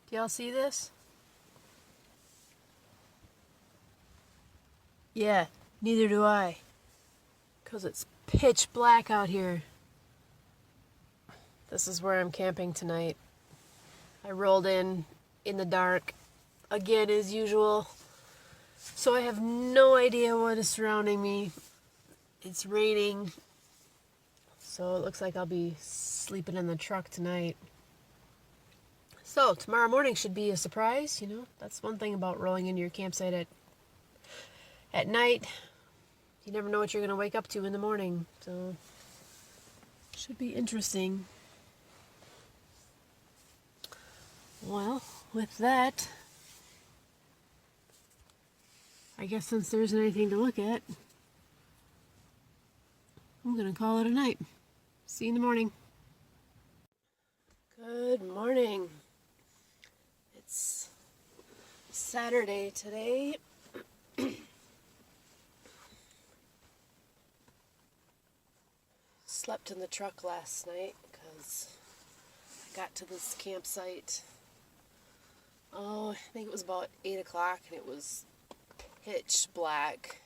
Do y'all see this? Yeah, neither do I. Because it's pitch black out here. This is where I'm camping tonight. I rolled in the dark, again as usual. So I have no idea what is surrounding me. It's raining. So it looks like I'll be sleeping in the truck tonight. So tomorrow morning should be a surprise, you know. That's one thing about rolling into your campsite at night. You never know what you're going to wake up to in the morning. So should be interesting. Well, with that, I guess since there isn't anything to look at, I'm going to call it a night. See you in the morning. Good morning. It's Saturday today. Slept in the truck last night because I got to this campsite. I think it was about 8 o'clock and it was pitch black.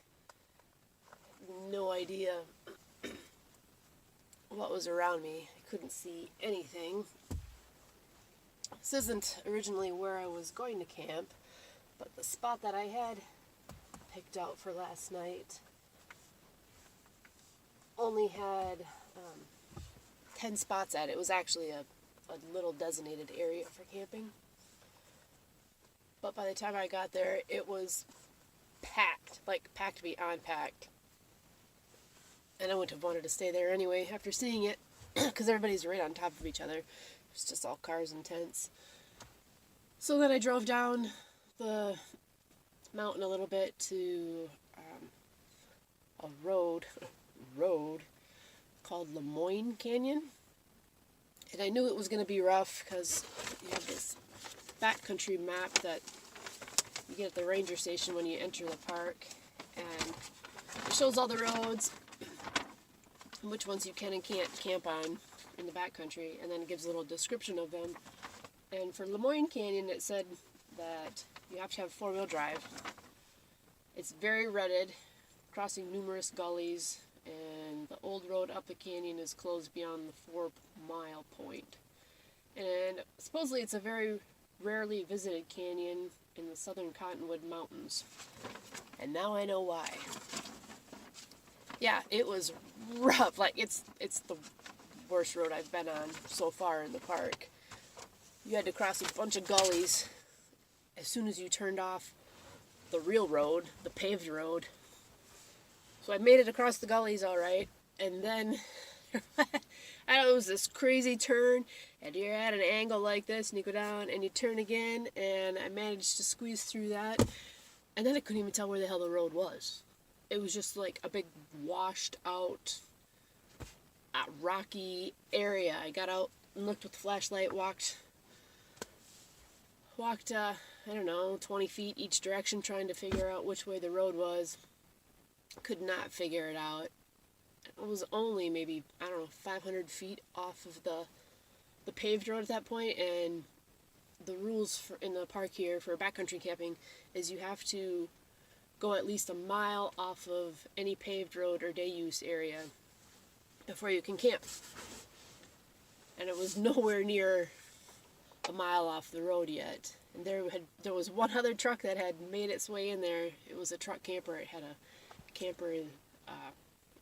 No idea what was around me. I couldn't see anything. This isn't originally where I was going to camp, but the spot that I had picked out for last night only had 10 spots at it. It was actually a little designated area for camping. But by the time I got there, it was packed, like packed beyond packed. And I wouldn't have wanted to stay there anyway after seeing it, because everybody's right on top of each other. It's just all cars and tents. So then I drove down the mountain a little bit to a road called Lemoyne Canyon. And I knew it was going to be rough because you have this backcountry map that you get at the ranger station when you enter the park, and it shows all the roads and which ones you can and can't camp on in the backcountry, and then it gives a little description of them. And for Lemoyne Canyon, it said that you have to have 4-wheel drive. It's very rutted, crossing numerous gullies, and the old road up the canyon is closed beyond the 4-mile point. And supposedly it's a very rarely visited canyon in the southern Cottonwood Mountains. And now I know why. Yeah, it was rough. Like, it's the worst road I've been on so far in the park. You had to cross a bunch of gullies as soon as you turned off the real road, the paved road. So I made it across the gullies all right, and then it was this crazy turn, and you're at an angle like this, and you go down, and you turn again, and I managed to squeeze through that, and then I couldn't even tell where the hell the road was. It was just like a big washed out rocky area. I got out and looked with the flashlight, walked I don't know, 20 feet each direction trying to figure out which way the road was. Could not figure it out. It was only maybe, 500 feet off of the paved road at that point, and the rules in the park here for backcountry camping is you have to go at least a mile off of any paved road or day use area before you can camp. And it was nowhere near a mile off the road yet. And there was one other truck that had made its way in there. It was a truck camper. It had a camper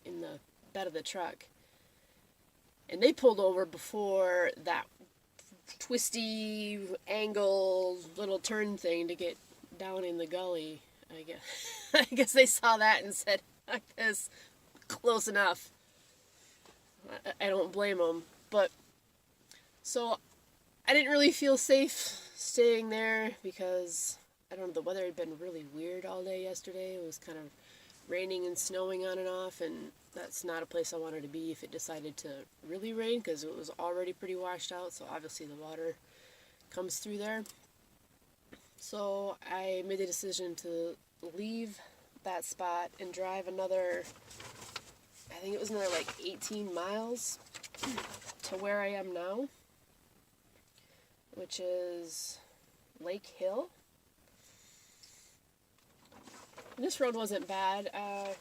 in the bed of the truck. And they pulled over before that twisty angle little turn thing to get down in the gully. I guess I guess they saw that and said, "Fuck this, close enough." I don't blame them, but so I didn't really feel safe staying there because I don't know, the weather had been really weird all day yesterday. It was kind of raining and snowing on and off, and that's not a place I wanted to be if it decided to really rain, because it was already pretty washed out, so obviously the water comes through there. So I made the decision to leave that spot and drive another, I think it was another like 18 miles to where I am now, which is Lake Hill. This road wasn't bad. I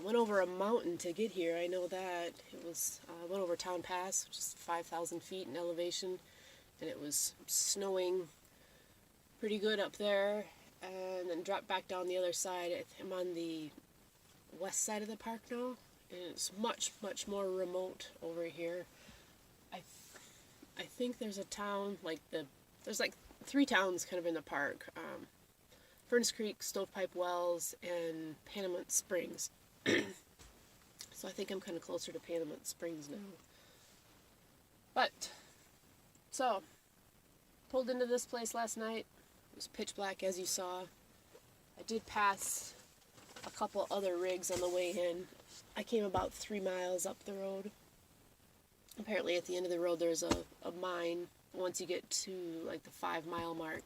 went over a mountain to get here, I know that. I went over Town Pass, which is 5,000 feet in elevation, and it was snowing pretty good up there, and then dropped back down the other side. I'm on the west side of the park now, and it's much, much more remote over here. I think there's a town, there's like 3 towns kind of in the park. Furnace Creek, Stovepipe Wells, and Panamint Springs. So I think I'm kind of closer to Panamint Springs now. So, pulled into this place last night. It was pitch black, as you saw. I did pass a couple other rigs on the way in. I came about 3 miles up the road. Apparently at the end of the road there's a mine. Once you get to like the 5-mile mark,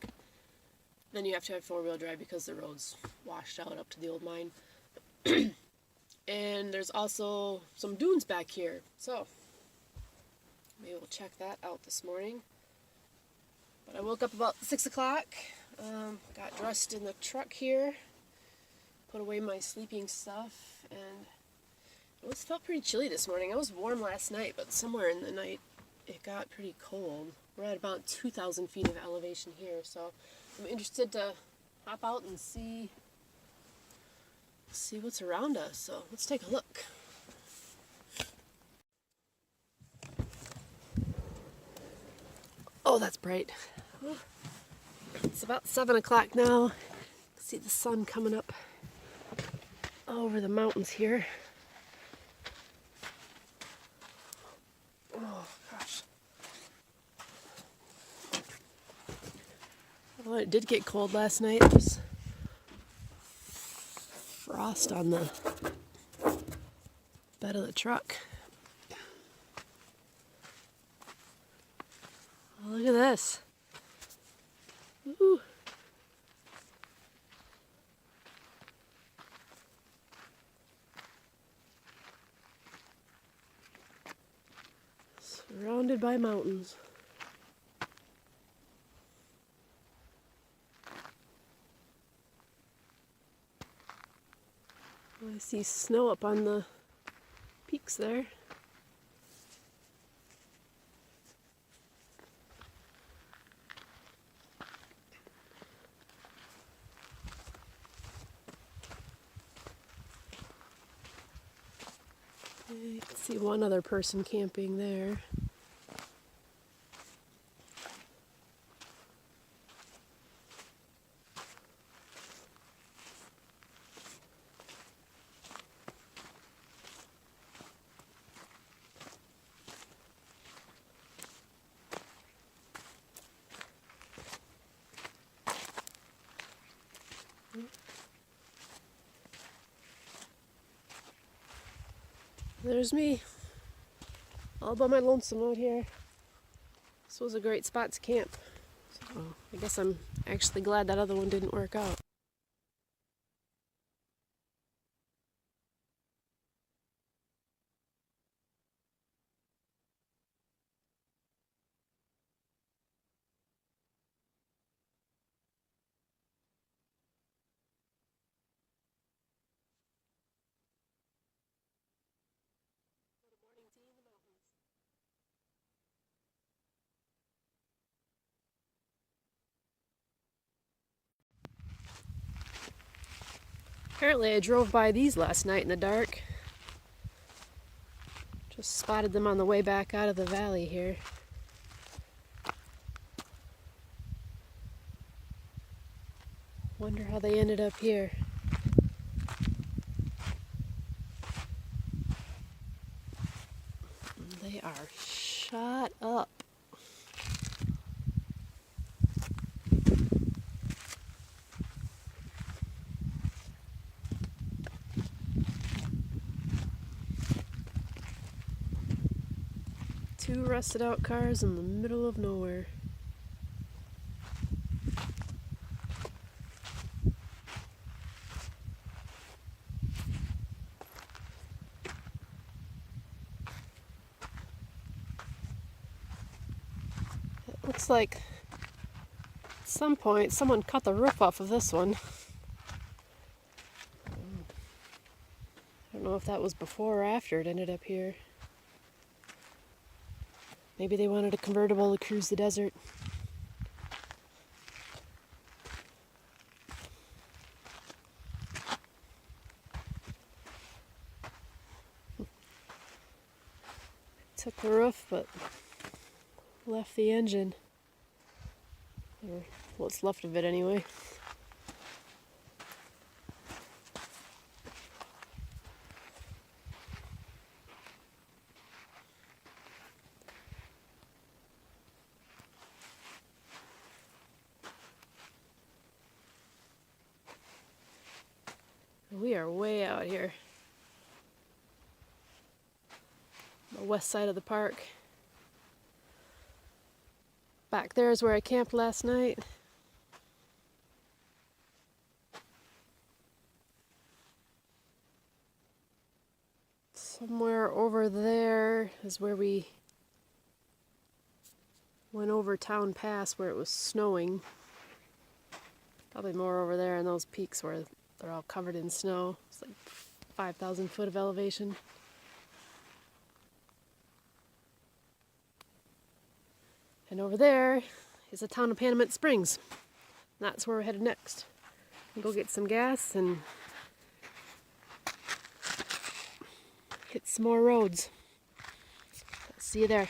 then you have to have 4-wheel drive because the road's washed out up to the old mine. And there's also some dunes back here. So, maybe we'll check that out this morning. But I woke up about 6 o'clock. Got dressed in the truck here. Put away my sleeping stuff. And it felt pretty chilly this morning. I was warm last night, but somewhere in the night it got pretty cold. We're at about 2,000 feet of elevation here. So, I'm interested to hop out and see what's around us. So let's take a look. Oh, that's bright. It's about 7 o'clock now. See the sun coming up over the mountains here. Oh gosh. Well, it did get cold last night. There's frost on the bed of the truck. Oh, look at this. Ooh. Surrounded by mountains. I see snow up on the peaks there. You can see one other person camping there. There's me, all by my lonesome out here. This was a great spot to camp. So I guess I'm actually glad that other one didn't work out. Apparently I drove by these last night in the dark. Just spotted them on the way back out of the valley here. Wonder how they ended up here. They are shot up. Two rusted out cars in the middle of nowhere. It looks like some point, someone cut the roof off of this one. I don't know if that was before or after it ended up here. Maybe they wanted a convertible to cruise the desert. Took the roof, but left the engine. Or what's left of it anyway. We are way out here. The west side of the park. Back there is where I camped last night. Somewhere over there is where we went over Town Pass where it was snowing. Probably more over there in those peaks where they're all covered in snow. It's like 5,000 foot of elevation. And over there is the town of Panamint Springs. That's where we're headed next. We'll go get some gas and hit some more roads. See you there.